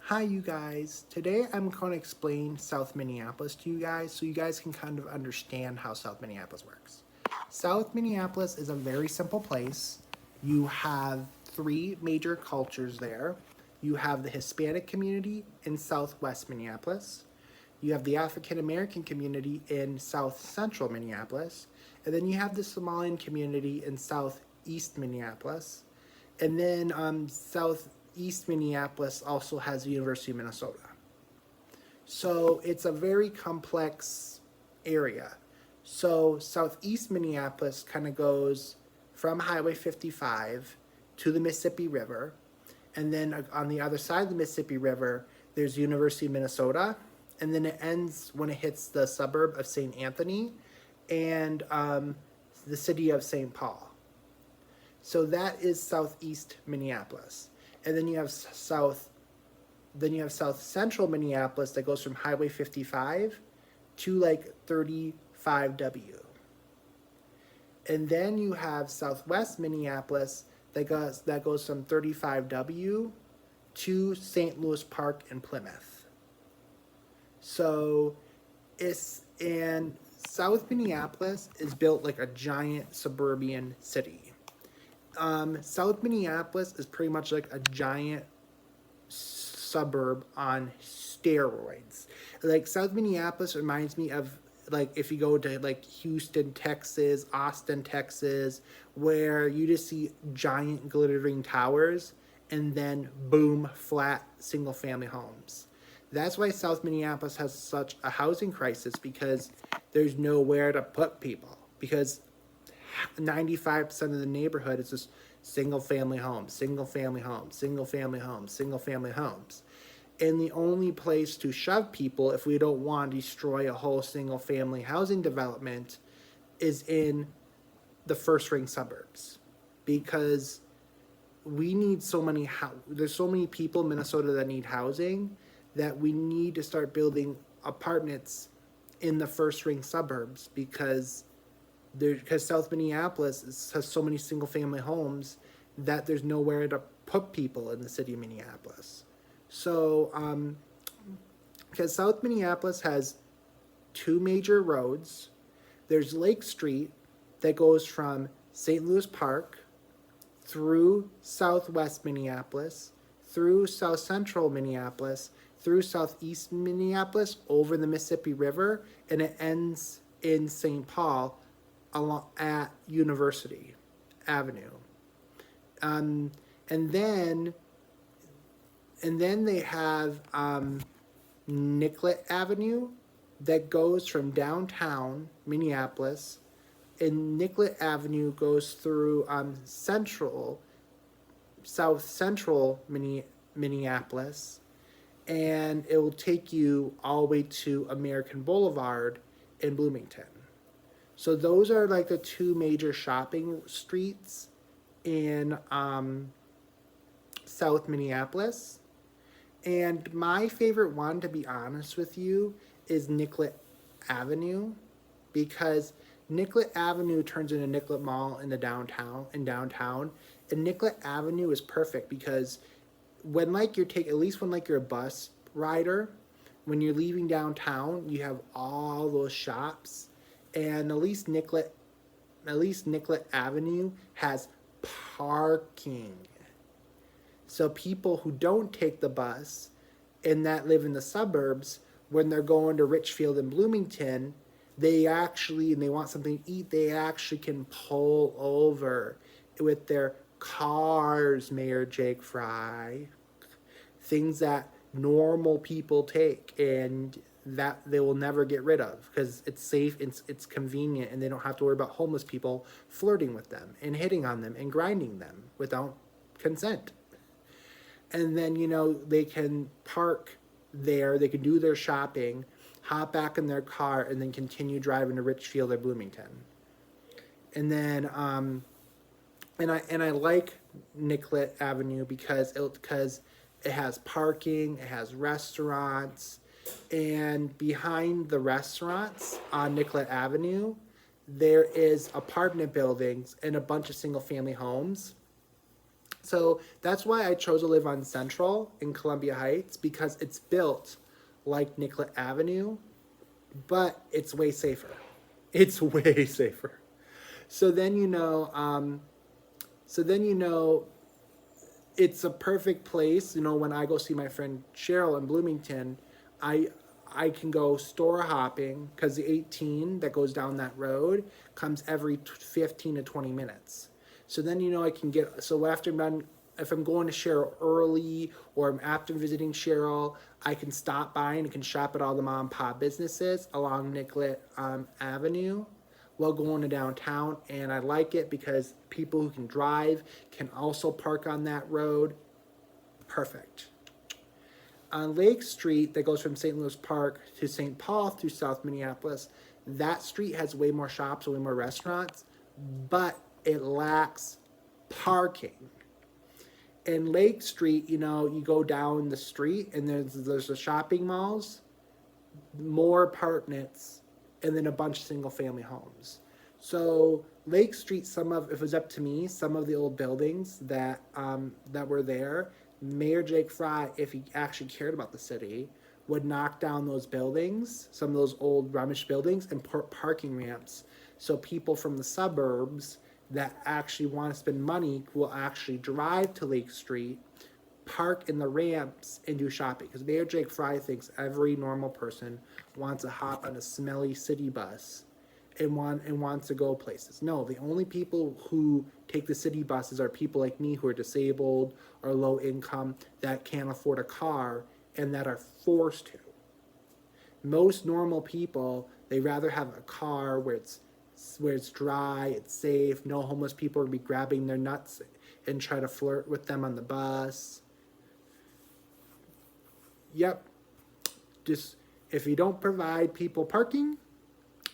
Hi you guys, today I'm going to explain South Minneapolis to you guys so you guys can kind of understand how South Minneapolis works. South Minneapolis is a very simple place. You have three major cultures there. You have the Hispanic community in Southwest Minneapolis. You have the African American community in South Central Minneapolis. And then you have the Somalian community in Southeast Minneapolis. And then Southeast Minneapolis also has the University of Minnesota. So it's a very complex area. So Southeast Minneapolis kind of goes from Highway 55 to the Mississippi River. And then on the other side of the Mississippi River, there's the University of Minnesota. And then it ends when it hits the suburb of St. Anthony and the city of St. Paul. So that is Southeast Minneapolis. And then you have South Central Minneapolis that goes from Highway 55 to like 35W. And then you have Southwest Minneapolis that goes from 35W to St. Louis Park and Plymouth. So South Minneapolis is built like a giant suburban city. South Minneapolis is pretty much like a giant suburb on steroids. Like South Minneapolis reminds me of like if you go to like Houston, Texas, Austin, Texas, where you just see giant glittering towers and then boom, flat single family homes. That's why South Minneapolis has such a housing crisis, because there's nowhere to put people, because 95% of the neighborhood is just single family homes, single family homes, single family homes, single family homes. And the only place to shove people, if we don't want to destroy a whole single family housing development, is in the first ring suburbs. Because we need there's so many people in Minnesota that need housing, that we need to start building apartments in the first ring suburbs, because South Minneapolis has so many single family homes that there's nowhere to put people in the city of Minneapolis. So, because South Minneapolis has two major roads. There's Lake Street that goes from St. Louis Park through Southwest Minneapolis, through South Central Minneapolis, through Southeast Minneapolis, over the Mississippi River, and it ends in St. Paul at University Avenue. And then they have Nicollet Avenue that goes from downtown Minneapolis, and Nicollet Avenue goes through South Central Minneapolis, and it will take you all the way to American Boulevard in Bloomington. So those are like the two major shopping streets in South Minneapolis. And my favorite one, to be honest with you, is Nicollet Avenue, because Nicollet Avenue turns into Nicollet Mall in downtown. And Nicollet Avenue is perfect because when like you're a bus rider, when you're leaving downtown, you have all those shops. And at least Nicollet Avenue has parking. So people who don't take the bus and that live in the suburbs, when they're going to Richfield and Bloomington, and they want something to eat, they actually can pull over with their cars, Mayor Jake Fry. Things that normal people take, and that they will never get rid of because it's safe, it's convenient, and they don't have to worry about homeless people flirting with them and hitting on them and grinding them without consent. And then, they can park there, they can do their shopping, hop back in their car, and then continue driving to Richfield or Bloomington. And then, and I like Nicollet Avenue because it has parking, it has restaurants, and behind the restaurants on Nicollet Avenue, there is apartment buildings and a bunch of single family homes. So that's why I chose to live on Central in Columbia Heights, because it's built like Nicollet Avenue, but it's way safer. It's way safer. So then you know, so then you know, it's a perfect place. You know, when I go see my friend Cheryl in Bloomington, I I can go store hopping because the 18 that goes down that road comes every 15 to 20 minutes. So then you know I can get, so after I'm done, if I'm going to Cheryl early or I'm after visiting Cheryl, I can stop by and can shop at all the mom and pop businesses along Nicollet Avenue while going to downtown. And I like it because people who can drive can also park on that road. Perfect. On Lake Street, that goes from St. Louis Park to St. Paul through South Minneapolis, that street has way more shops, way more restaurants, but it lacks parking. In Lake Street, you know, you go down the street and there's the shopping malls, more apartments, and then a bunch of single family homes. So Lake Street, some of, if it was up to me, some of the old buildings that were there, Mayor Jake Fry, if he actually cared about the city, would knock down those buildings, some of those old rubbish buildings, and put parking ramps. So people from the suburbs that actually want to spend money will actually drive to Lake Street, park in the ramps, and do shopping. Because Mayor Jake Fry thinks every normal person wants to hop on a smelly city bus and wants to go places. No, the only people who take the city buses are people like me who are disabled or low income that can't afford a car and that are forced to. Most normal people, they rather have a car where it's dry, it's safe, no homeless people are gonna be grabbing their nuts and try to flirt with them on the bus. Yep. Just if you don't provide people parking,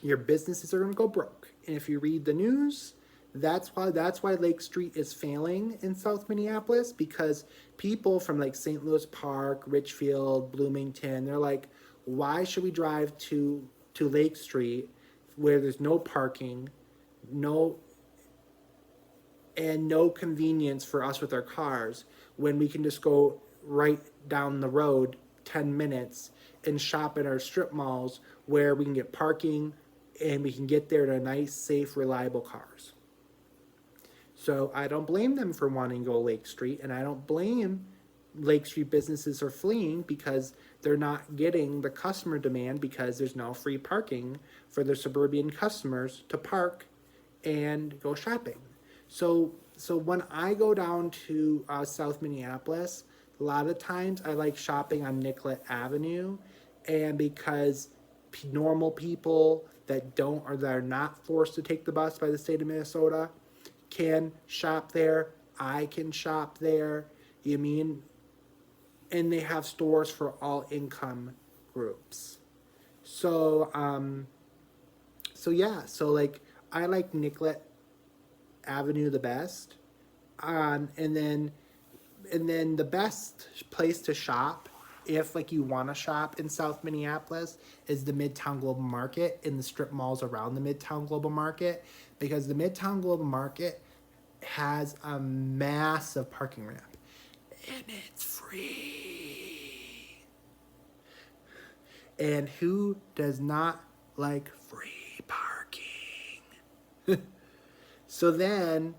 your businesses are going to go broke. And if you read the news, that's why Lake Street is failing in South Minneapolis, because people from like St. Louis Park, Richfield, Bloomington, they're like, why should we drive to Lake Street where there's no parking, no convenience for us with our cars, when we can just go right down the road 10 minutes and shop at our strip malls where we can get parking and we can get there to nice, safe, reliable cars. So I don't blame them for wanting to go Lake Street, and I don't blame Lake Street businesses are fleeing because they're not getting the customer demand because there's no free parking for their suburban customers to park and go shopping. So when I go down to South Minneapolis, a lot of times I like shopping on Nicollet Avenue, and because normal people that don't or that are not forced to take the bus by the state of Minnesota can shop there. I can shop there. You mean? And they have stores for all income groups. So yeah. So like I like Nicollet Avenue the best. And then the best place to shop, if like you want to shop in South Minneapolis, is the Midtown Global Market in the strip malls around the Midtown Global Market, because the Midtown Global Market has a massive parking ramp and it's free. And who does not like free parking? So then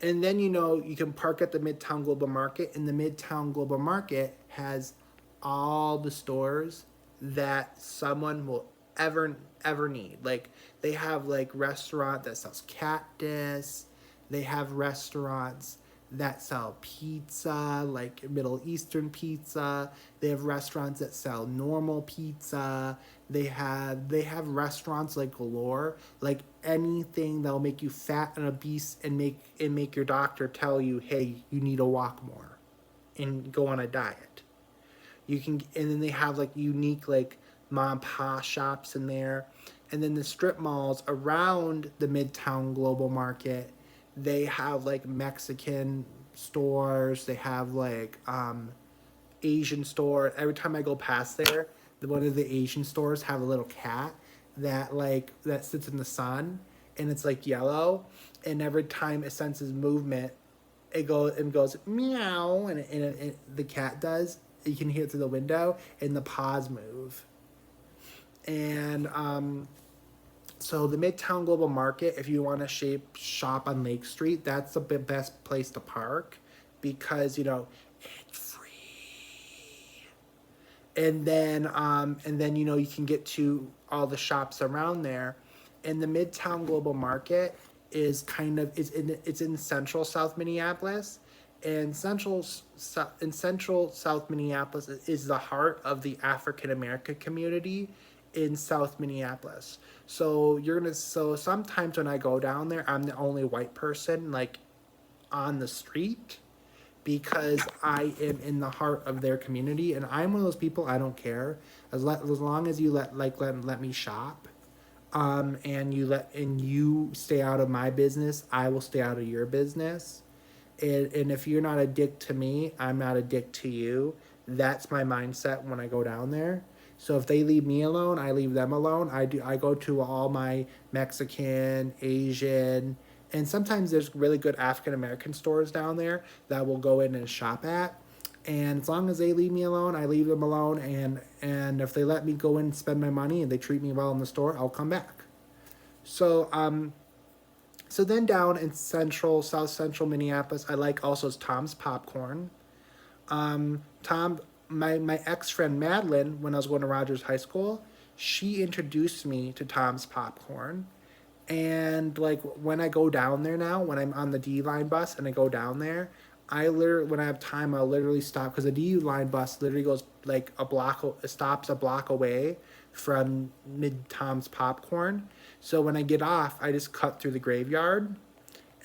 and then, you know, you can park at the Midtown Global Market, and the Midtown Global Market has all the stores that someone will ever need. Like, they have, like, restaurant that sells cactus. They have restaurants that sell pizza, like Middle Eastern pizza. They have restaurants that sell normal pizza. They have restaurants like galore, like anything that'll make you fat and obese and make your doctor tell you, hey, you need to walk more and go on a diet. You can, and then they have like unique like mom and pop shops in there. And then the strip malls around the Midtown Global Market, they have like Mexican stores, they have like Asian store. Every time I go past there, one of the Asian stores have a little cat that sits in the sun, and it's like yellow, and every time it senses movement, it goes meow, the cat does. You can hear it through the window, and the paws move. And so the Midtown Global Market, if you want to shop on Lake Street, that's the best place to park because it's free. And then you can get to all the shops around there. And the Midtown Global Market it's in central South Minneapolis, and central South Minneapolis is the heart of the African American community in South Minneapolis. So sometimes when I go down there, I'm the only white person like on the street because I am in the heart of their community, and I'm one of those people. I don't care as long as you let me shop, and you stay out of my business. I will stay out of your business, and if you're not a dick to me, I'm not a dick to you. That's my mindset when I go down there. So if they leave me alone, I leave them alone. I go to all my Mexican, Asian, and sometimes there's really good African American stores down there that we'll go in and shop at. And as long as they leave me alone, I leave them alone. And if they let me go in and spend my money and they treat me well in the store, I'll come back. So then down in South Central Minneapolis, I like also is Tom's Popcorn. My ex friend Madeline, when I was going to Rogers High School, she introduced me to Tom's Popcorn. And like when I go down there now, when I'm on the D line bus and I go down there, when I have time, I'll literally stop because the D line bus literally goes like stops a block away from Mid Tom's Popcorn. So when I get off, I just cut through the graveyard,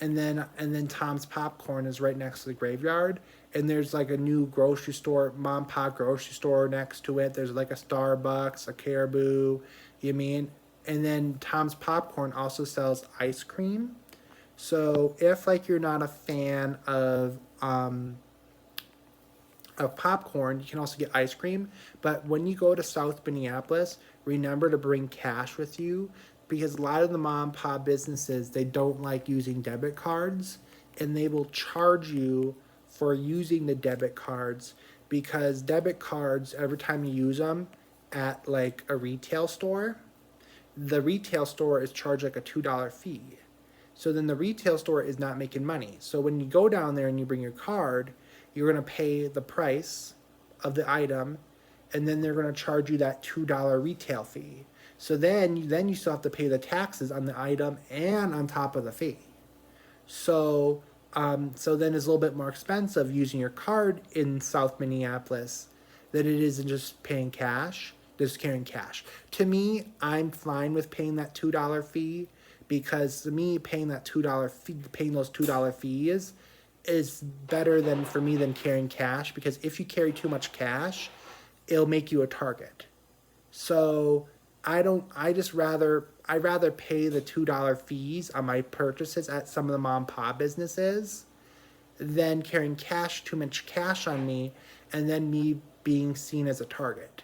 and then Tom's Popcorn is right next to the graveyard, and there's like a new grocery store, mom and pop grocery store next to it. There's like a Starbucks, a Caribou, and then Tom's Popcorn also sells ice cream. So if like you're not a fan of popcorn, you can also get ice cream. But when you go to South Minneapolis, remember to bring cash with you because a lot of the mom and pop businesses, they don't like using debit cards, and they will charge you for using the debit cards because debit cards, every time you use them at like a retail store, the retail store is charged like a $2 fee. So then the retail store is not making money. So when you go down there and you bring your card, you're going to pay the price of the item, and then they're going to charge you that $2 retail fee. So then you still have to pay the taxes on the item and on top of the fee. So then it's a little bit more expensive using your card in South Minneapolis than it is in just paying cash, just carrying cash. To me, I'm fine with paying that $2 fee because to me, paying those $2 fees is better for me than carrying cash because if you carry too much cash, it'll make you a target. So I'd rather pay the $2 fees on my purchases at some of the mom and pop businesses than carrying too much cash on me, and then me being seen as a target.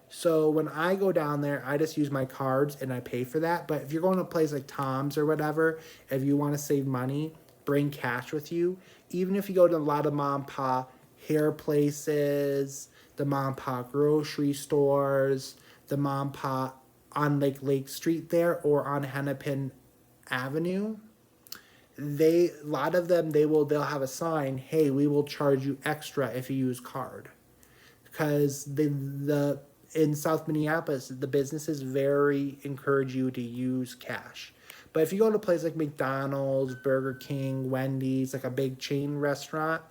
So when I go down there, I just use my cards and I pay for that. But if you're going to a place like Tom's or whatever, if you want to save money, bring cash with you. Even if you go to a lot of mom and pop hair places, the mom and pop grocery stores, the mom and pop on Lake Street there or on Hennepin Avenue, a lot of them they'll have a sign, hey, we will charge you extra if you use card. Because in South Minneapolis, the businesses very encourage you to use cash. But if you go to a place like McDonald's, Burger King, Wendy's, like a big chain restaurant,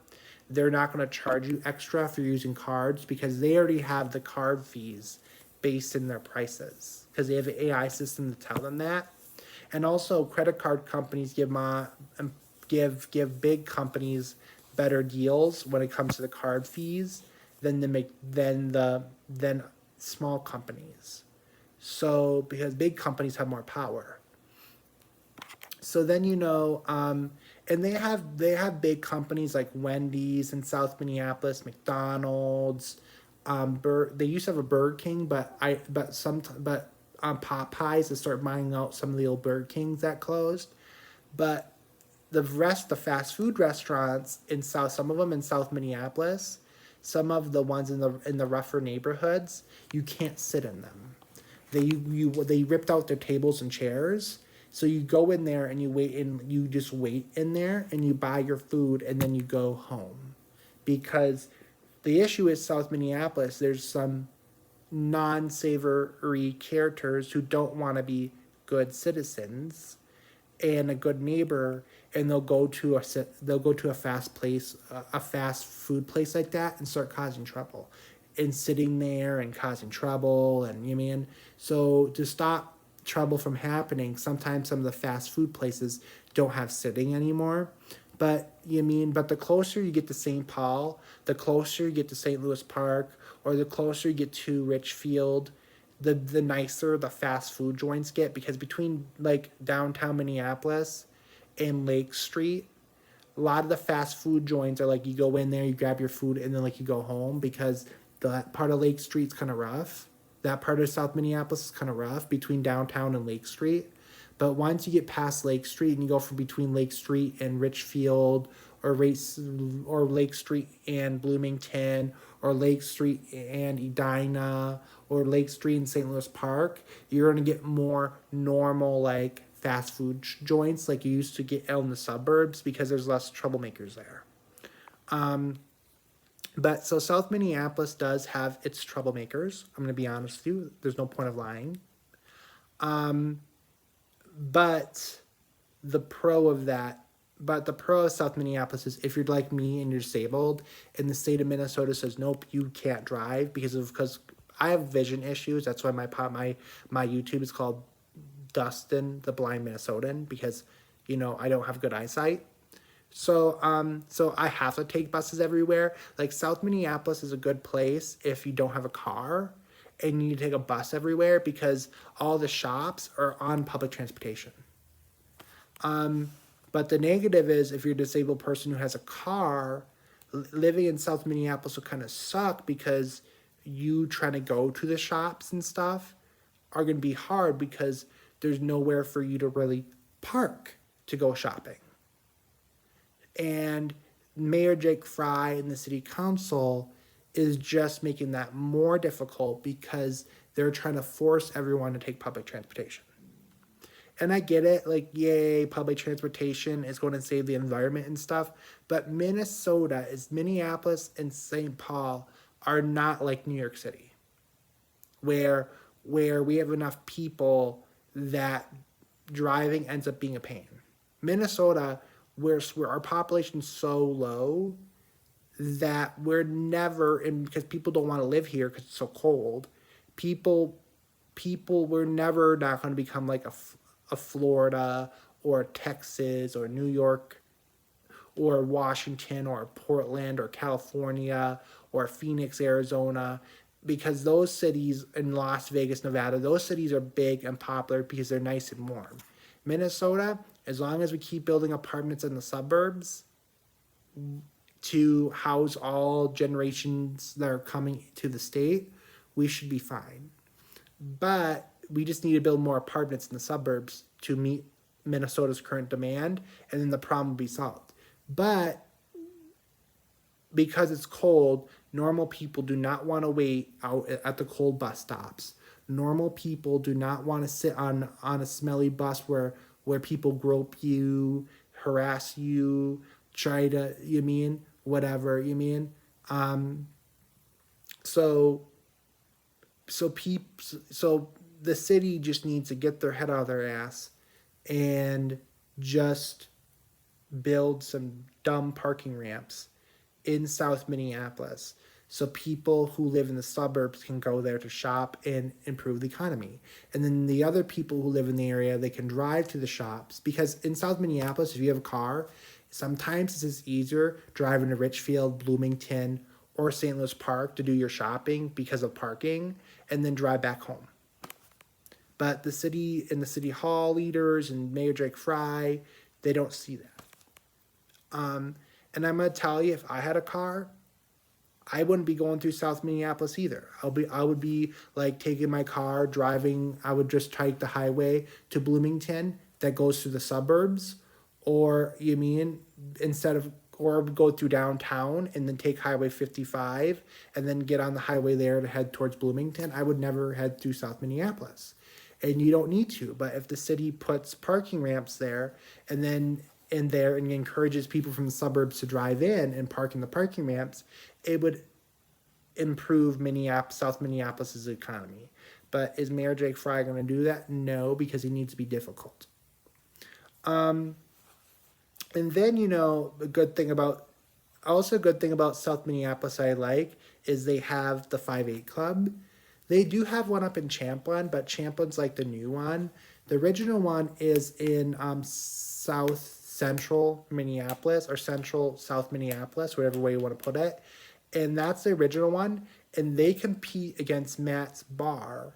they're not going to charge you extra for using cards because they already have the card fees based in their prices because they have an AI system to tell them that. And also, credit card companies give big companies better deals when it comes to the card fees than small companies. So because big companies have more power. So then and they have big companies like Wendy's in South Minneapolis, McDonald's. They used to have a Burger King, but Popeyes to start buying out some of the old Burger Kings that closed. But the fast food restaurants in some of them in South Minneapolis, some of the ones in the rougher neighborhoods, you can't sit in them. They ripped out their tables and chairs. So you go in there and you just wait in there and you buy your food and then you go home. Because the issue is South Minneapolis, there's some non-savory characters who don't want to be good citizens and a good neighbor, and they'll go to a fast food place like that, and start causing trouble, and sitting there and causing trouble, and you mean so to stop trouble from happening. Sometimes some of the fast food places don't have sitting anymore. But the closer you get to St. Paul, the closer you get to St. Louis Park, or the closer you get to Richfield, the nicer the fast food joints get, because between like downtown Minneapolis and Lake Street, a lot of the fast food joints are like you go in there, you grab your food, and then like you go home, because that part of Lake Street's kind of rough. That part of South Minneapolis is kind of rough between downtown and Lake Street. But once you get past Lake Street and you go from between Lake Street and Richfield, or Lake Street and Bloomington, or Lake Street and Edina, or Lake Street and St. Louis Park, you're going to get more normal like fast food joints like you used to get out in the suburbs, because there's less troublemakers there. But so South Minneapolis does have its troublemakers. I'm going to be honest with you. There's no point of lying. But the pro of South Minneapolis is, if you're like me and you're disabled and the state of Minnesota says, nope, you can't drive because I have vision issues. That's why my YouTube is called Dustin, the Blind Minnesotan, because, I don't have good eyesight. So I have to take buses everywhere. Like South Minneapolis is a good place if you don't have a car and you need to take a bus everywhere, because all the shops are on public transportation. But the negative is, if you're a disabled person who has a car, living in South Minneapolis will kind of suck, because you trying to go to the shops and stuff are going to be hard, because there's nowhere for you to really park to go shopping. And Mayor Jake Fry and the city council is just making that more difficult, because they're trying to force everyone to take public transportation. And I get it, like, yay, public transportation is going to save the environment and stuff. But Minneapolis and St. Paul are not like New York City, where we have enough people that driving ends up being a pain. Minnesota, where our population's so low that we're never, and because people don't want to live here because it's so cold, we're never not going to become like a Florida or Texas or New York or Washington or Portland or California or Phoenix, Arizona, because those cities, in Las Vegas, Nevada, those cities are big and popular because they're nice and warm. Minnesota, as long as we keep building apartments in the suburbs to house all generations that are coming to the state, we should be fine. But we just need to build more apartments in the suburbs to meet Minnesota's current demand, and then the problem will be solved. But because it's cold, normal people do not want to wait out at the cold bus stops. Normal people do not want to sit on a smelly bus where people grope you, harass you, try to, whatever, So the city just needs to get their head out of their ass and just build some dumb parking ramps in South Minneapolis, so people who live in the suburbs can go there to shop and improve the economy. And then the other people who live in the area, they can drive to the shops, because in South Minneapolis, if you have a car, sometimes it's just easier driving to Richfield, Bloomington, or St. Louis Park to do your shopping because of parking, and then drive back home. But the city and the city hall leaders and Mayor Drake Fry, they don't see that. And I'm going to tell you, if I had a car, I wouldn't be going through South Minneapolis either. I would be like taking my car, driving. I would just take the highway to Bloomington that goes through the suburbs, Or you mean instead of or go through downtown and then take Highway 55 and then get on the highway there to head towards Bloomington, I would never head through South Minneapolis. And you don't need to, but if the city puts parking ramps there and then in there and encourages people from the suburbs to drive in and park in the parking ramps, it would improve South Minneapolis' economy. But is Mayor Jake Fry going to do that? No, because he needs to be difficult. And then, a good thing about South Minneapolis I like is they have the 5/8 Club. They do have one up in Champlin, but Champlin's like the new one. The original one is in South Central Minneapolis or Central South Minneapolis, whatever way you want to put it. And that's the original one. And they compete against Matt's Bar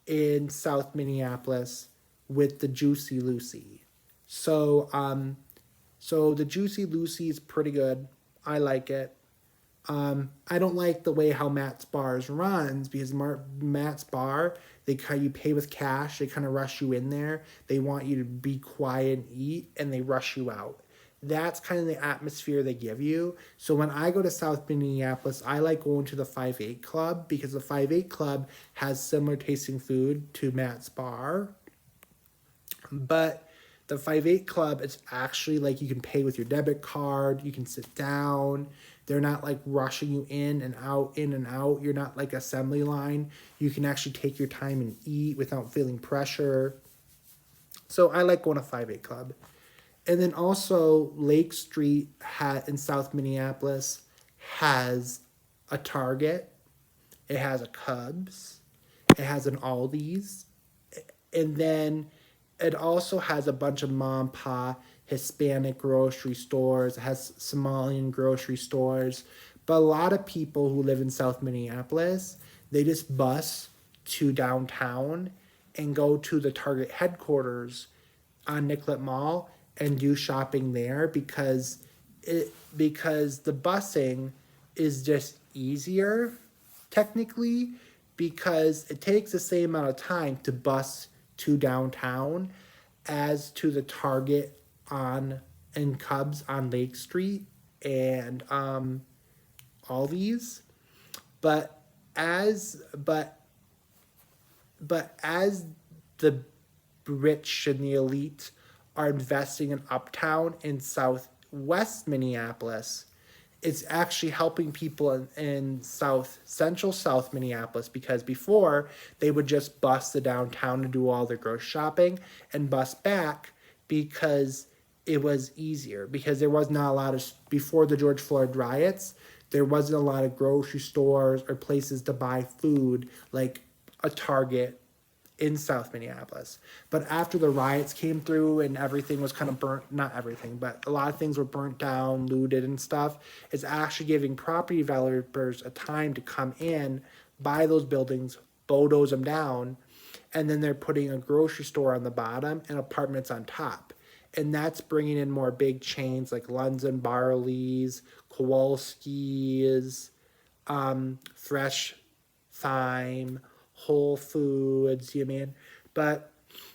in South Minneapolis with the Juicy Lucy. So the Juicy Lucy is pretty good. I like it. I don't like the way how Matt's Bars runs because Matt's Bar, you pay with cash. They kind of rush you in there. They want you to be quiet and eat, and they rush you out. That's kind of the atmosphere they give you. So when I go to South Minneapolis, I like going to the 5/8 Club because the 5/8 Club has similar tasting food to Matt's Bar. But the 5/8 Club, it's actually like you can pay with your debit card. You can sit down. They're not like rushing you in and out, in and out. You're not like assembly line. You can actually take your time and eat without feeling pressure. So I like going to 5/8 Club. And then also Lake Street in South Minneapolis has a Target. It has a Cubs. It has an Aldi's. And then it also has a bunch of mom and pop Hispanic grocery stores. It has Somalian grocery stores. But a lot of people who live in South Minneapolis, they just bus to downtown and go to the Target headquarters on Nicollet Mall and do shopping there because the busing is just easier technically because it takes the same amount of time to bus to downtown as to the Target and Cubs on Lake Street and all these. But as the rich and the elite are investing in uptown in southwest Minneapolis, it's actually helping people in central South Minneapolis because before they would just bus the downtown to do all their grocery shopping and bus back because it was easier because there was not a lot of, before the George Floyd riots, there wasn't a lot of grocery stores or places to buy food like a Target in South Minneapolis. But after the riots came through and everything was kind of burnt, not everything, but a lot of things were burnt down, looted and stuff, it's actually giving property developers a time to come in, buy those buildings, bulldoze them down, and then they're putting a grocery store on the bottom and apartments on top. And that's bringing in more big chains like Lunds and Barley's, Kowalski's, Fresh Thyme, Whole Foods, but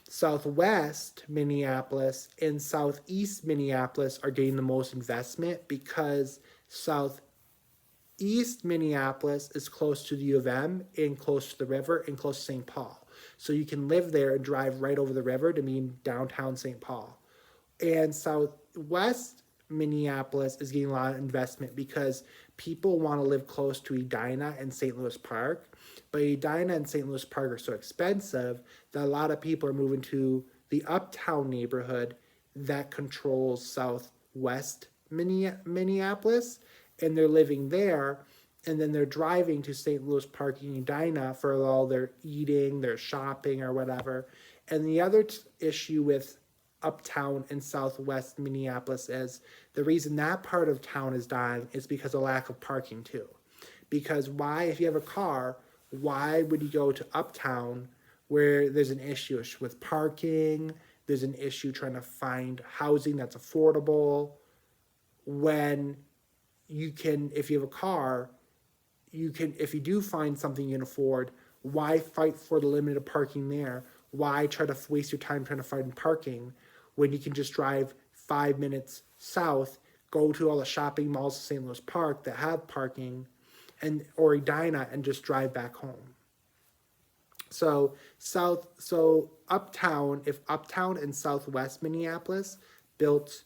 southwest Minneapolis and southeast Minneapolis are getting the most investment because southeast Minneapolis is close to the U of M and close to the river and close to St. Paul. So you can live there and drive right over the river to be in downtown St. Paul. And southwest Minneapolis is getting a lot of investment because people want to live close to Edina and St. Louis Park. But Edina and St. Louis Park are so expensive that a lot of people are moving to the uptown neighborhood that controls southwest Minneapolis, and they're living there, and then they're driving to St. Louis Park and Edina for all their eating, their shopping, or whatever. And the other issue with uptown and southwest Minneapolis is the reason that part of town is dying is because of lack of parking too. Because why, if you have a car, why would you go to uptown where there's an issue with parking, there's an issue trying to find housing that's affordable, when you can, if you have a car, you can, if you do find something you can afford, why fight for the limited parking there? Why try to waste your time trying to find parking when you can just drive 5 minutes south, go to all the shopping malls of St. Louis Park that have parking, or Edina, and just drive back home. So uptown, if uptown and southwest Minneapolis built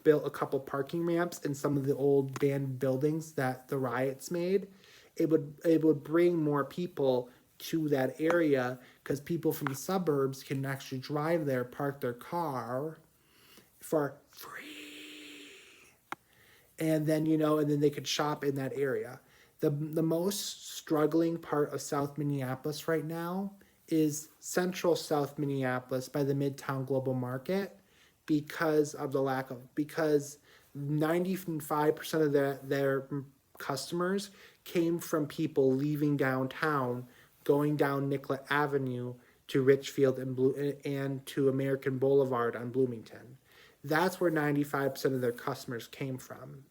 built a couple parking ramps in some of the old abandoned buildings that the riots made, it would bring more people to that area, because people from the suburbs can actually drive there, park their car for free, and then they could shop in that area. The most struggling part of South Minneapolis right now is central South Minneapolis by the Midtown Global Market, because 95% of their customers came from people leaving downtown, going down Nicollet Avenue to Richfield and to American Boulevard on Bloomington. That's where 95% of their customers came from.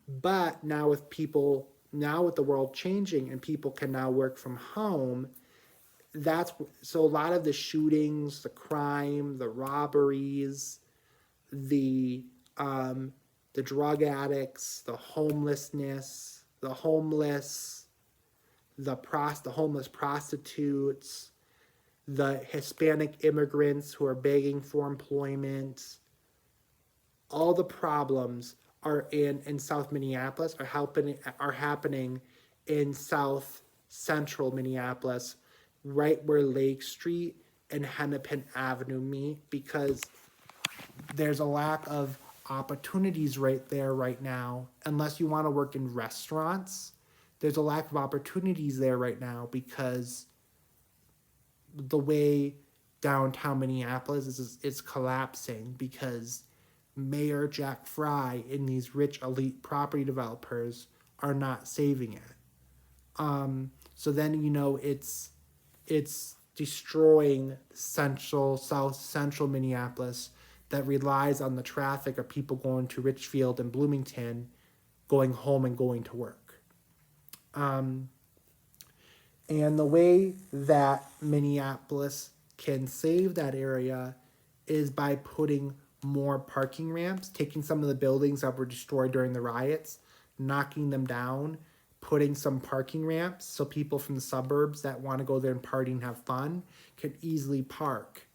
But now with the world changing and people can now work from home, so a lot of the shootings, the crime, the robberies, the drug addicts, the homelessness, the homeless prostitutes, the Hispanic immigrants who are begging for employment, all the problems are in South Minneapolis are happening in South Central Minneapolis, right where Lake Street and Hennepin Avenue meet, because there's a lack of opportunities right there right now. Unless you want to work in restaurants, there's a lack of opportunities there right now, because the way downtown Minneapolis is collapsing, because Mayor Jack Fry and these rich elite property developers are not saving it. So then it's destroying South Central Minneapolis that relies on the traffic of people going to Richfield and Bloomington, going home and going to work. And the way that Minneapolis can save that area is by putting more parking ramps, taking some of the buildings that were destroyed during the riots, knocking them down, putting some parking ramps so people from the suburbs that want to go there and party and have fun can easily park.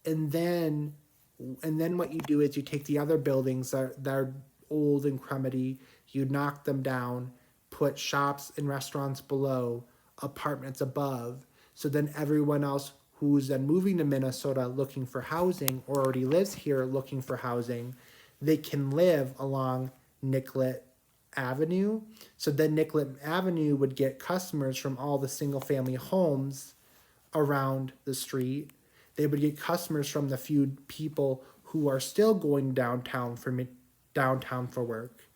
And then what you do is you take the other buildings that are old and crummy, you knock them down, put shops and restaurants below, apartments above, so then everyone else who's then moving to Minnesota looking for housing, or already lives here looking for housing, they can live along Nicollet Avenue. So then Nicollet Avenue would get customers from all the single family homes around the street. They would get customers from the few people who are still going downtown for work.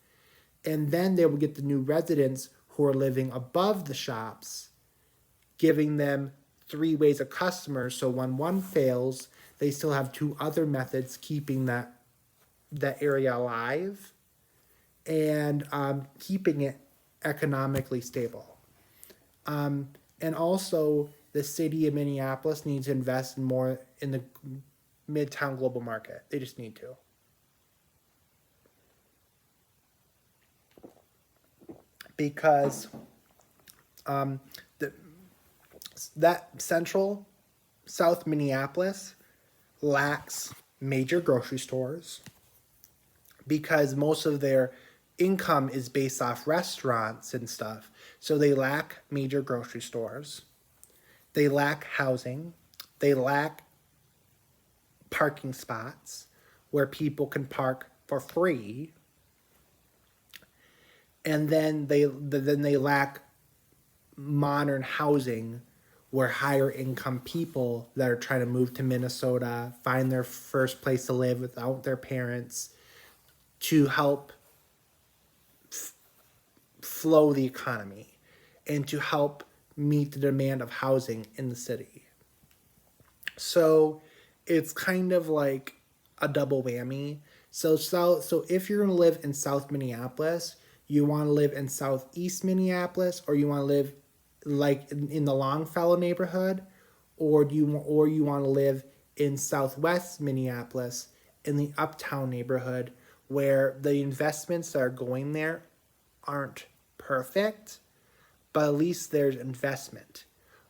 And then they would get the new residents who are living above the shops, giving them 3 ways of customers. So when one fails, they still have 2 other methods keeping that area alive and keeping it economically stable. And also, the city of Minneapolis needs to invest more in the Midtown Global Market. They just need to. Because that central South Minneapolis lacks major grocery stores, because most of their income is based off restaurants and stuff. So they lack major grocery stores. They lack housing. They lack parking spots where people can park for free. And then they lack modern housing where higher income people that are trying to move to Minnesota, find their first place to live without their parents, to help flow the economy and to help meet the demand of housing in the city. So it's kind of like a double whammy. So if you're going to live in South Minneapolis, you want to live in Southeast Minneapolis, or you want to live like in the Longfellow neighborhood, or you want to live in southwest Minneapolis in the uptown neighborhood where the investments that are going there aren't perfect, but at least there's investment.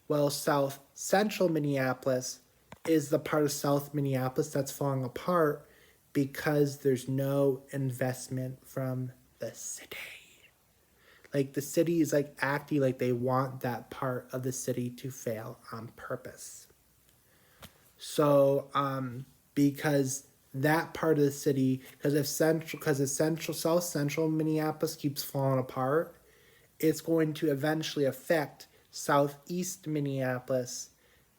Well, south central Minneapolis is the part of South Minneapolis that's falling apart because there's no investment from the city. Like the city is like acting like they want that part of the city to fail on purpose. So, because that part of the city, because if South Central Minneapolis keeps falling apart, it's going to eventually affect Southeast Minneapolis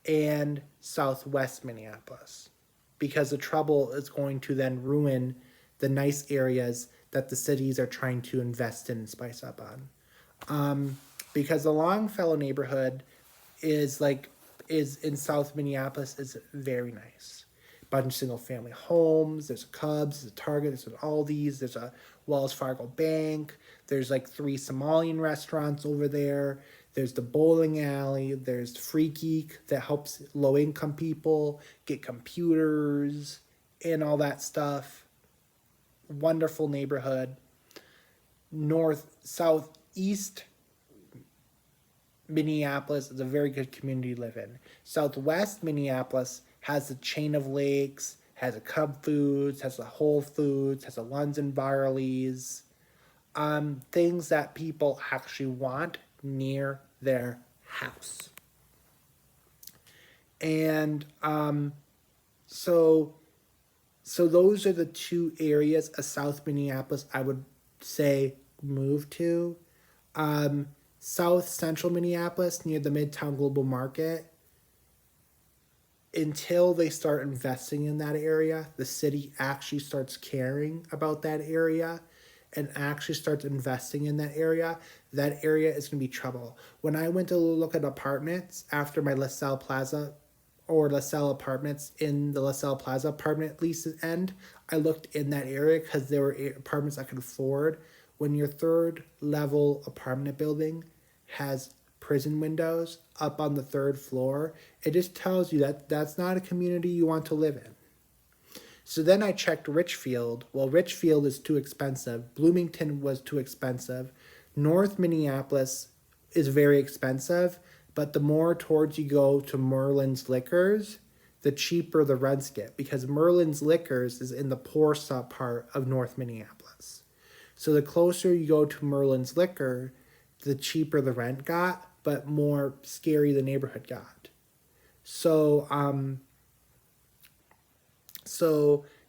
and Southwest Minneapolis, because the trouble is going to then ruin the nice areas that the cities are trying to invest in and spice up on. Because the Longfellow neighborhood is in South Minneapolis is very nice. Bunch of single family homes. There's a Cubs, there's a Target, there's an Aldi's, there's a Wells Fargo Bank. There's like 3 Somalian restaurants over there. There's the bowling alley. There's Free Geek that helps low income people get computers and all that stuff. Wonderful neighborhood. Southeast Minneapolis is a very good community to live in. Southwest Minneapolis has a chain of lakes, has a Cub Foods, has a Whole Foods, has a Lunds and Barley's. Things that people actually want near their house. And so those are the 2 areas of South Minneapolis I would say move to. South Central Minneapolis near the Midtown Global Market, until they start investing in that area, the city actually starts caring about that area and actually starts investing in that area is going to be trouble. When I went to look at apartments after my LaSalle Plaza or LaSalle apartments in the LaSalle Plaza apartment leases end, I looked in that area because there were apartments I could afford. When your 3rd level apartment building has prison windows up on the 3rd floor, it just tells you that that's not a community you want to live in. So then I checked Richfield. Well, Richfield is too expensive. Bloomington was too expensive. North Minneapolis is very expensive, but the more towards you go to Merlin's Liquors, the cheaper the rents get, because Merlin's Liquors is in the poor sub part of North Minneapolis. So the closer you go to Merlin's Liquor, the cheaper the rent got, but more scary the neighborhood got.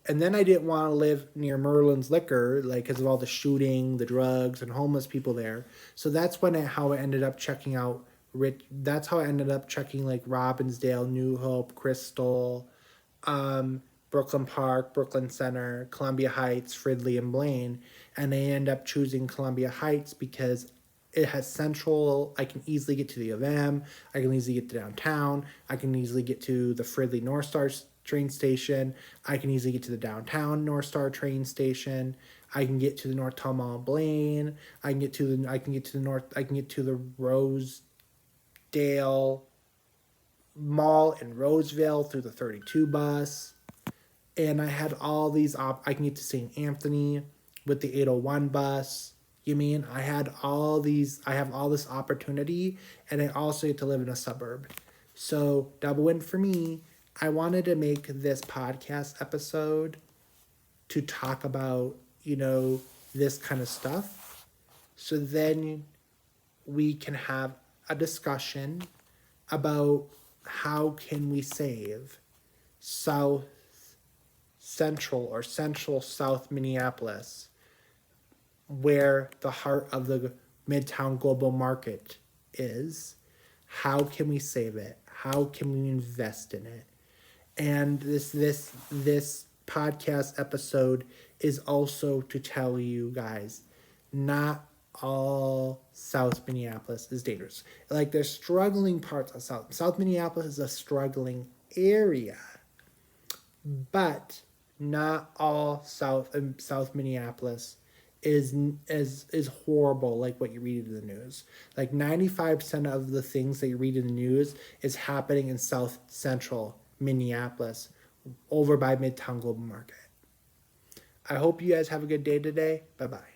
And then I didn't want to live near Merlin's Liquor, like, because of all the shooting, the drugs, and homeless people there. So that's how I ended up checking out that's how I ended up checking like Robbinsdale, New Hope, Crystal, Brooklyn Park, Brooklyn Center, Columbia Heights, Fridley, and Blaine. And I ended up choosing Columbia Heights because it has central. I can easily get to the U of M. I can easily get to downtown. I can easily get to the Fridley North Star train station. I can easily get to the downtown North Star train station. I can get to the North Town Mall Blaine. I can get to the Rosedale Mall in Roseville through the 32 bus. And I had all these I can get to St. Anthony with the 801 bus. You mean I have all this opportunity, and I also get to live in a suburb. So double win for me. I wanted to make this podcast episode to talk about, this kind of stuff. So then we can have a discussion about how can we save South Central or Central South Minneapolis, where the heart of the Midtown Global Market is. How can we save it? How can we invest in it? And this podcast episode is also to tell you guys, not all South Minneapolis is dangerous. Like, there's struggling parts of South Minneapolis is a struggling area, but not all South Minneapolis is horrible like what you read in the news. Like 95% of the things that you read in the news is happening in South Central Minneapolis, over by Midtown Global Market. I hope you guys have a good day today. Bye-bye.